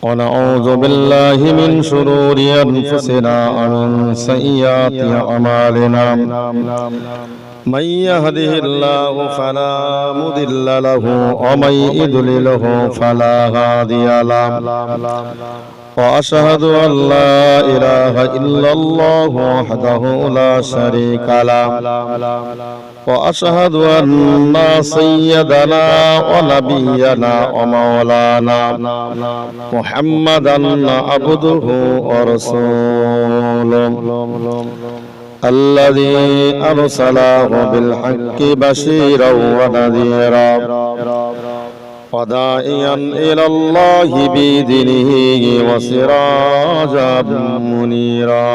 ونعوذ بالله من شرور أنفسنا ومن سيئات أعمالنا من يهده الله فلا مضل له ومن يضلله فلا هادي له وأشهد أن لا إله إلا الله وحده لا شريك له وأشهد أن سيدنا ونبينا ومولانا محمدا عبده ورسوله الذي أرسله بالحق بشيرا ونذيرا وداعيا إلى الله بإذنه وسراجا منيرا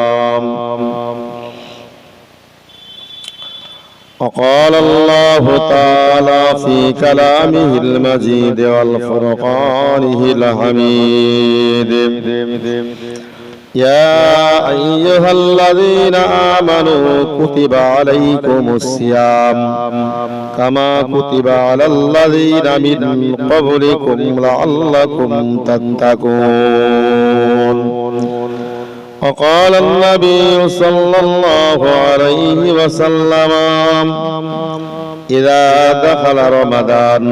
وقال الله تعالى في كلامه المجيد والفرقانه الحميد يا أيها الذين آمنوا كتب عليكم الصيام كما كتب على الذين من قبلكم لعلكم تتقون وقال النبي صلى الله عليه وسلم إذا دخل رمضان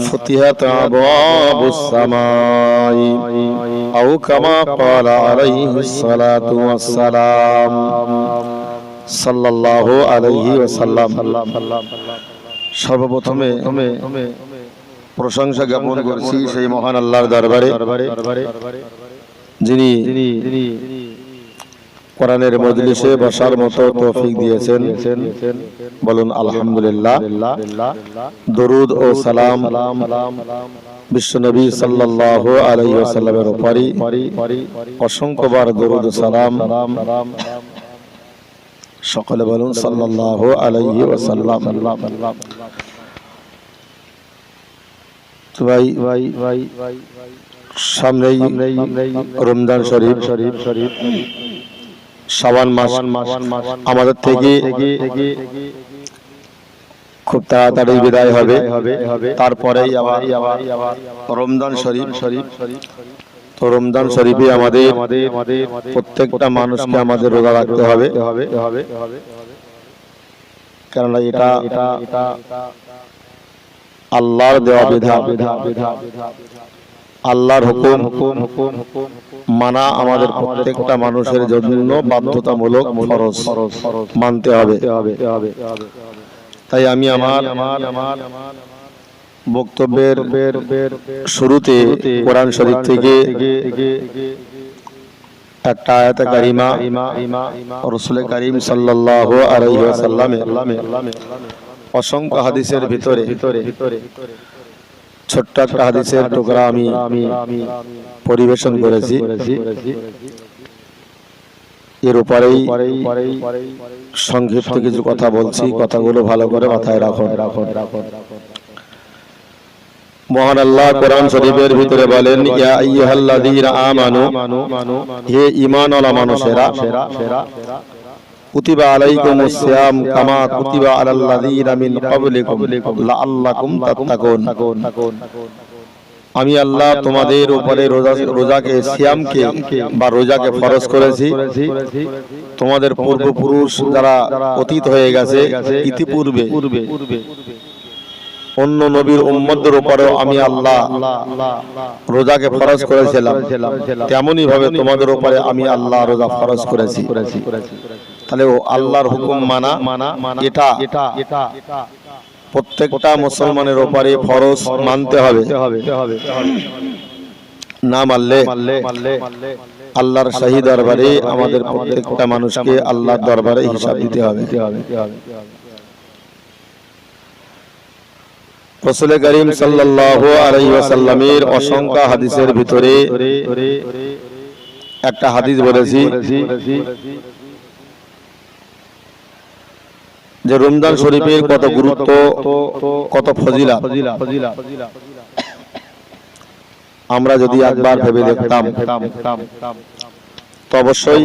فتحت أبواب السماء أو كما قال عليه الصلاة والسلام صلى الله عليه وسلم সর্বপ্রথমে প্রশংসা জ্ঞাপন করছি সেই মহান আল্লাহর দরবারে যিনি কোরআনের মজলিসে বসার মতো তৌফিক দিয়েছেন, বলুন আলহামদুলিল্লাহ। দরুদ ও সালাম বিশ্বনবী সাল্লাল্লাহু আলাইহি ওয়াসাল্লামের উপরে অসংখ্যবার দরুদ ও সালাম, সকলে বলুন সাল্লাল্লাহু আলাইহি ওয়াসাল্লাম। তো ভাই সামনেই রমজান শরীফ, শাবান মাস আমাদের থেকে খুব তাড়াতাড়ি বিদায় হবে, তারপরেই আবার রমজান শরীফ। তো রমজান শরীফে আমাদের প্রত্যেকটা মানুষকে আমাদের রোজা রাখতে হবে, কেননা এটা আল্লাহর দেওয়া বিধান, আল্লাহর হুকুম মানা আমাদের প্রত্যেকটা মানুষের জন্য বাধ্যতামূলক, ফরজ, মানতে হবে। তাই আমি আমার বক্তব্যের শুরুতে কোরআন শরীফ থেকে একটা আয়াত কারিমা রাসূল করিম সাল্লাল্লাহু আলাইহি ওয়াসাল্লামের অসংখ্য হাদিসের ভিতরে ছোট্ট একটা হাদিসের টুকরা আমি পরিবেশন করেছি। এর উপরেই সংক্ষিপ্ত কিছু কথা বলছি, কথাগুলো ভালো করে মাথায় রাখুন। মহান আল্লাহ কোরআন শরীফের ভিতরে বলেন, ইয়া আইয়ুহাল্লাযীনা আমানু, হে ঈমানওয়ালা মানুষেরা, কুতিবা আলাইকুমুস সিয়াম কামা কুতিবা আলাল লাযীনা মিন ক্বাবলিকুম লাআল্লাকুম তাত্তাকুন। আমি আল্লাহ তোমাদের উপরে রোজাকে, সিয়ামকে বা রোজাকে ফরজ করেছি তোমাদের পূর্বপুরুষ যারা অতীত হয়ে গেছে, ইতিপূর্বে অন্য নবীর উম্মতদের উপরেও আমি আল্লাহ রোজাকে ফরজ করেছিলাম, তেমনি ভাবে তোমাদের উপরে আমি আল্লাহ রোজা ফরজ করেছি। তাহলে আল্লাহর হুকুম মানা এটা প্রত্যেকটা মুসলমানের উপরে ফরজ, মানতে হবে। না মানলে আল্লাহর শাহী দরবারে আমাদের প্রত্যেকটা মানুষকে আল্লাহর দরবারে হিসাব দিতে হবে। রাসূল করিম সাল্লাল্লাহু আলাইহি ওয়াসাল্লামের অসংখ্য হাদিসের ভিতরে একটা হাদিস বলেছি যে রমজান শরীফের কত গুরুত্ব, কত ফজিলত আমরা যদি একবার ভেবে দেখতাম তো অবশ্যই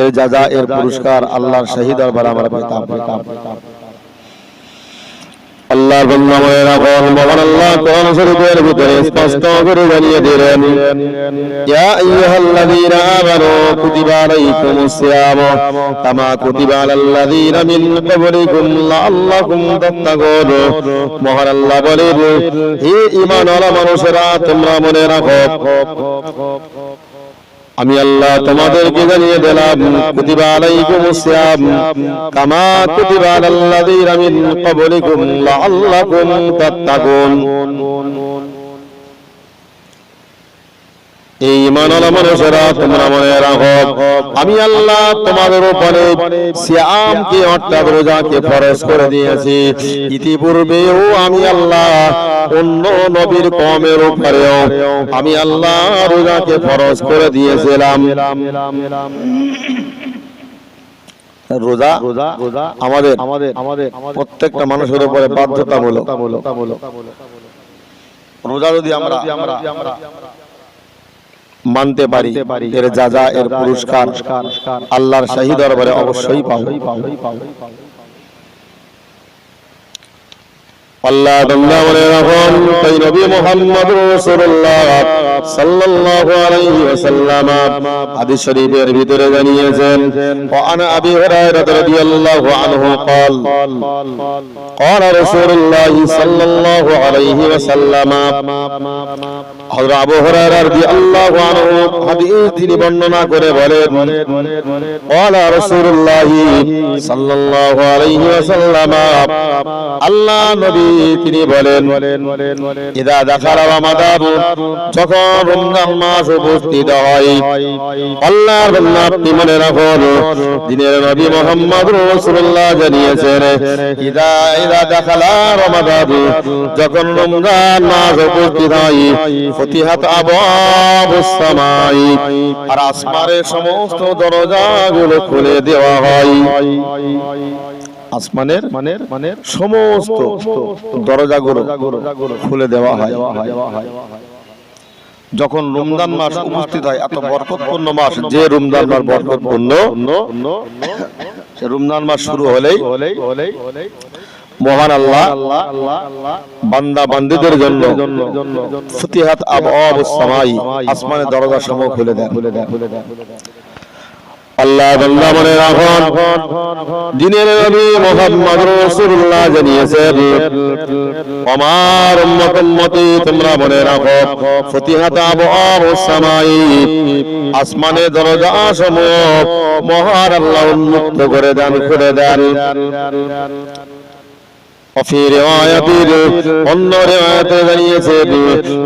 এর যাজা, এর পুরস্কার আল্লাহর শাহী দরবারে আমরা পেতাম। আল্লাহর বান্দা মনে রাখুন, মহান আল্লাহ কোরআন শরীফের ভিতরে স্পষ্ট করে জানিয়ে দিলেন, ইয়া আইয়ুহাল্লাযীনা আমানু কুতিবা আলাইকুমুস সিয়াম কামা কুতিবা আলাল্লাযীনা মিন ক্বাবলিকুম লাআল্লাকুম তাত্তাকুন। মহান আল্লাহ বলেন, হে ঈমানওয়ালা মানুষেরা, তোমরা মনে রাখো, আমি আল্লাহ তোমাদেরকে জানিয়ে দিলাম, কুতিবা আলাইকুমুস সিয়াম কামা কুতিবা আলাল্লাযীনা মিন ক্বাবলিকুম লাআল্লাকুম তাত্তাকুন। এই ঈমানওয়ালা মানুষেরা, তোমরা মনে রাখো, আমি আল্লাহ তোমাদের উপরে সিয়ামকে অর্থাৎ রোজাকে ফরজ করে দিয়েছি। ইতিপূর্বেও আমি আল্লাহ অন্য নবীর কওমের উপরেও আমি আল্লাহ রোজাকে ফরজ করে দিয়েছিলাম। রোজা আমাদের প্রত্যেকটা মানুষের উপরে বাধ্যতামূলক। রোজা যদি আমরা মানতে পারি, এর যাজা, এর পুরস্কার আল্লাহর শাহী দরবারে অবশ্যই পাবো। আল্লাহ বান্দা মনে রাখুন, তাই নবী মুহাম্মদ রাসূলুল্লাহ সাল্লাল্লাহু আলাইহি ওয়াসাল্লাম হাদিস শরীফের ভিতরে জানিয়েছেন, ওয়া আনা আবি হুরায়রা রাদিয়াল্লাহু আনহু قال قال رسول الله صلى الله عليه وسلم। হযরত আবু হুরায়রা রাদিয়াল্লাহু আনহু হাদিস তিনি বর্ণনা করে বলেন, قال رسول الله صلى الله عليه وسلم, আল্লাহ নবী তিনি বলেন, ইদা দাখালা রমাদান, যখন রমজান মাস উপস্থিত হয়, আল্লাহর বান্দা আপনি মনে রাখুন, দিনের নবী মুহাম্মদ রাসূলুল্লাহ জানিয়েছেন, ইদা দাখালা রমাদান, যখন রমজান মাস উপস্থিত হয়, ফতিহাত আবওয়াবুস সামাই, আর আসমানের সমস্ত দরজাগুলো খুলে দেওয়া হয়। আসমানের সমস্ত দরজাগুলো খুলে দেওয়া হয়। যখন রমজান মাস উপস্থিত হয়, এত বরকতপূর্ণ মাস, যে রমজান মাস বরকতপূর্ণ, সে রমজান মাস শুরু হলেই মহান আল্লাহ বান্দা বান্দীদের জন্য ফুতিহাত আবওয়াবুস সামাই, আসমানের দরজা সমূহ খুলে দেন। আল্লাহ বান্দা মনে রাখুন, দিনের নবী মুহাম্মদ রাসূলুল্লাহ জানিয়েছেন, আমার উম্মতি তোমরা মনে রাখো, ফুতিহাত আবওয়াবুস সামাই, আসমানের দরজা সমূহ মহান আল্লাহ উন্মুক্ত করে দেন, খুলে দেন। وفي رواية অন্য রিওয়ায়াতে জানিয়েছে,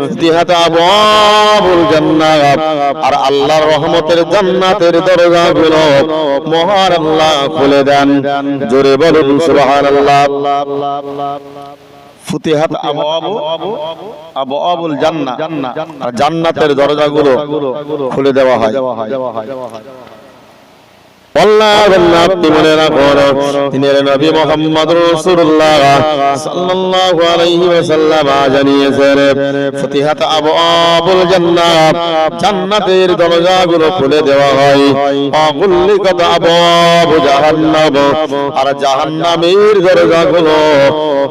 ফুতিহাত আবওয়াবুল জান্নাহ, আর আল্লাহর রহমতের জান্নাতের দরজাগুলো মহান আল্লাহ খুলে দেন। জোরে বলুন সুবহানাল্লাহ। ফুতিহাত আবওয়াবুল জান্নাহ, আর জান্নাতের দরজাগুলো খুলে দেওয়া হয়। আপনি মনে রাখুন, দিনের নবী মুহাম্মদ রাসূলুল্লাহ সাল্লাল্লাহু আলাইহি ওয়াসাল্লাম জানিয়েছেন, ফুতিহাত আবওয়াবুল জান্নাহ, জান্নাতের দরজাগুলো খুলে দেওয়া হয়। ওয়াগুল্লিকাত আবওয়াবু জাহান্নাম, আর জাহান্নামের দরজাগুলো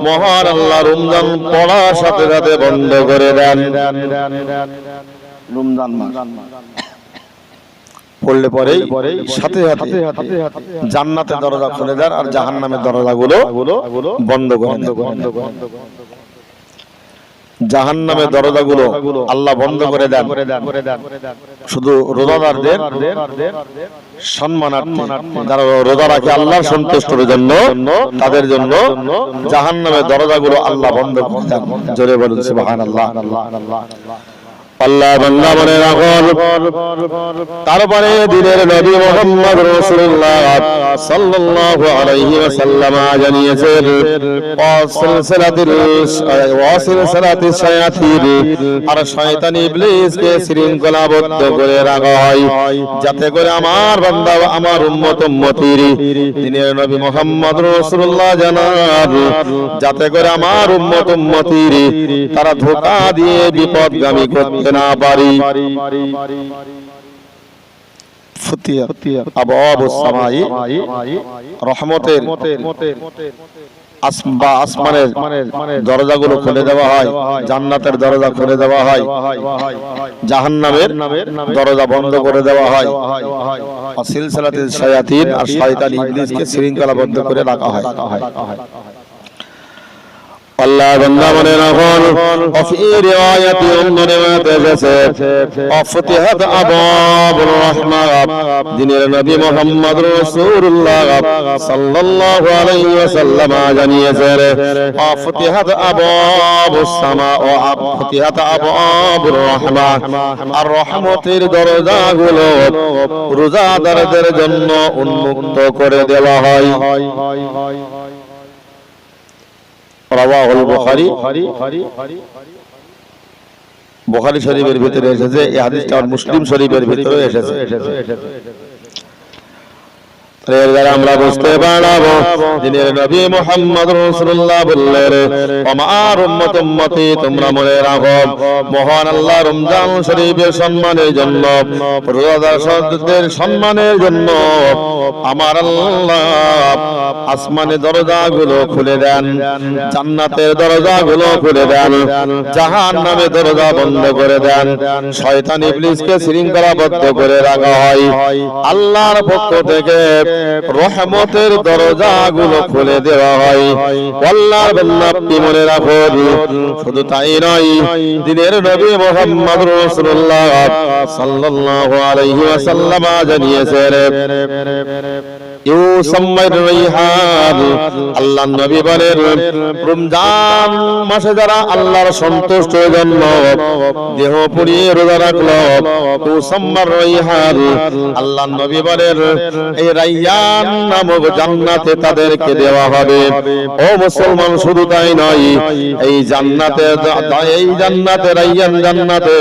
মহান আল্লাহ রমজান পড়ার সাথে সাথে বন্ধ করে দেন। রমজান মাস পড়লে পরেই সাথে সাথে জান্নাতের দরজা খুলে দেন, আর জাহান্নামের দরজাগুলো বন্ধ করে দেন। জাহান্নামের দরজাগুলো আল্লাহ বন্ধ করে দেন শুধু রোজাদারদের সম্মানার্থে, যারা রোজা রাখে আল্লাহর সন্তুষ্টির জন্য, তাদের জন্য জাহান্নামের দরজাগুলো আল্লাহ বন্ধ করে দেন। জোরে বলুন সুবহানাল্লাহ। আল্লাহ বান্দা মনে রাখুন, তারপরে দিনের নবী মুহাম্মদ রাসূলুল্লাহ সাল্লাল্লাহু আলাইহি ওয়াসাল্লাম জানিয়েছেন, ওয়াসিলসালাতিস শায়াতিন, আর শয়তান ইবলিসকে শৃঙ্খলাবদ্ধ করে রাখা হয়, যাতে করে আমার বান্দা, আমার উম্মতির, দিনের নবী মুহাম্মদ রাসূলুল্লাহ জানান, যাতে করে আমার উম্মতির তারা ধোঁকা দিয়ে বিপদগামী করতে না পারি। ফুতিহাত আবওয়াবুস সামাই, রহমতের আসমানের দরজাগুলো খুলে দেওয়া হয়, জান্নাতের দরজা খুলে দেওয়া হয়, জাহান্নামের দরজা বন্ধ করে দেওয়া হয়, সিলসিলাতুল শায়াতিন আর শয়তান ইবলিসকে শৃঙ্খলাবদ্ধ করে রাখা হয়। আল্লাহ বান্দা মনে রাখুন, ফি রিওয়ায়াতি অন্য রিওয়ায়াতে এসেছে ফাতিহাত আবাবুর রাহমাত, দিনের নবী মুহাম্মদ রাসূলুল্লাহ সাল্লাল্লাহু আলাইহি ওয়াসাল্লাম জানিয়েছেন ফাতিহাত আবাবুস সামা ওয়া ফাতিহাত আবাবুর রাহমাত, আর রহমতের দরজাগুলো রোজাদারদের জন্য উন্মুক্ত করে দেওয়া হয়। রাওয়াহুল বুখারী, বুখারী শরীফের ভিতরে এসেছে এই হাদিসটা, আর মুসলিম শরীফের ভিতরে এসেছে। এর দ্বারা আমরা বুঝতে পারবো দিনের নবী মুহাম্মদ রাসূলুল্লাহ বললেন, আমার উম্মতি তোমরা মনে রাখো, মহান আল্লাহ রমজান শরীফের সম্মানের জন্য, রোজাদারদের সম্মানের জন্য আমার আল্লাহ আসমানের দরজাগুলো খুলে দেন, জান্নাতের দরজাগুলো খুলে দেন, জাহান্নামের দরজা বন্ধ করে দেন, শয়তান ইবলিসকে শৃঙ্খলাবদ্ধ করে রাখা হয়। আল্লাহর পক্ষ থেকে রহমতের দরজাগুলো খুলে দেওয়া হয়। আল্লাহর বান্দা আপনি মনে রাখুন, শুধু তাই নয়, দিনের নবী মুহাম্মদ রাসূলুল্লাহ সাল্লাল্লাহু আলাইহি ওয়াসাল্লাম জানিয়েছেন ইউসাম্মার রাইহান, আল্লাহর নবী বলেন রমজান মাসে যারা আল্লাহর সন্তুষ্টির জন্য দেহ পুড়িয়ে রোজা রাখলো, ইউসাম্মার রাইহান, আল্লাহর নবী বলেন এই রাইয়ান নামক জান্নাতে তাদেরকে দেওয়া হবে। ও মুসলমান, শুধু তাই নয়, এই জান্নাতে রাইয়ান জান্নাতে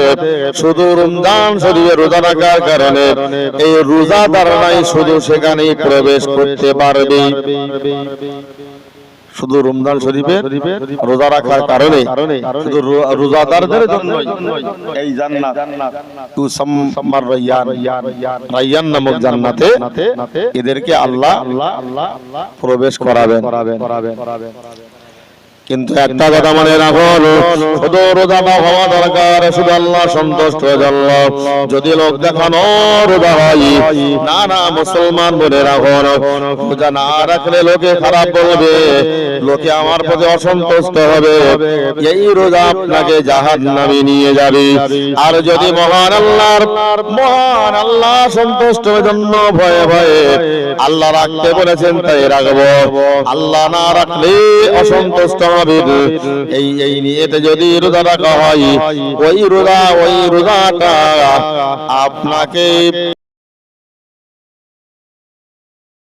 শুধু রমজান শরীফে রোজা রাখার কারণে এই রোজাদাররাই শুধু সেখানেই প্রবেশ করতে পারবে। শুধু রমজান শরীফে রোজা রাখার কারণে শুধু রোজাদারদের জন্য এই জান্নাত তুসাম্মার রাইয়ান, রাইয়ান নামক জান্নাতে এদেরকে আল্লাহ প্রবেশ করাবেন। কিন্তু একটা কথা মনে রাখুন, শুধু রোজাটা হওয়া দরকার, শুধু আল্লাহ সন্তুষ্ট হয়ে জন্য যদি লোক দেখানো রোজা হয় না, না মুসলমান মনে রাখুন, রোজা না রাখলে লোকে খারাপ বলবে, লোকে আমার প্রতি অসন্তুষ্ট হবে, এই রোজা আপনাকে জাহান্নামে নিয়ে যাবে। আর যদি মহান আল্লাহ সন্তুষ্ট হয়ে জন্য ভয়ে ভয়ে আল্লাহ রাখতে বলেছেন তাই রাখবো, আল্লাহ না রাখলে অসন্তুষ্ট এই নিয়েতে যদি রোজা রাখা হয়, ওই রোজাটা আপনাকে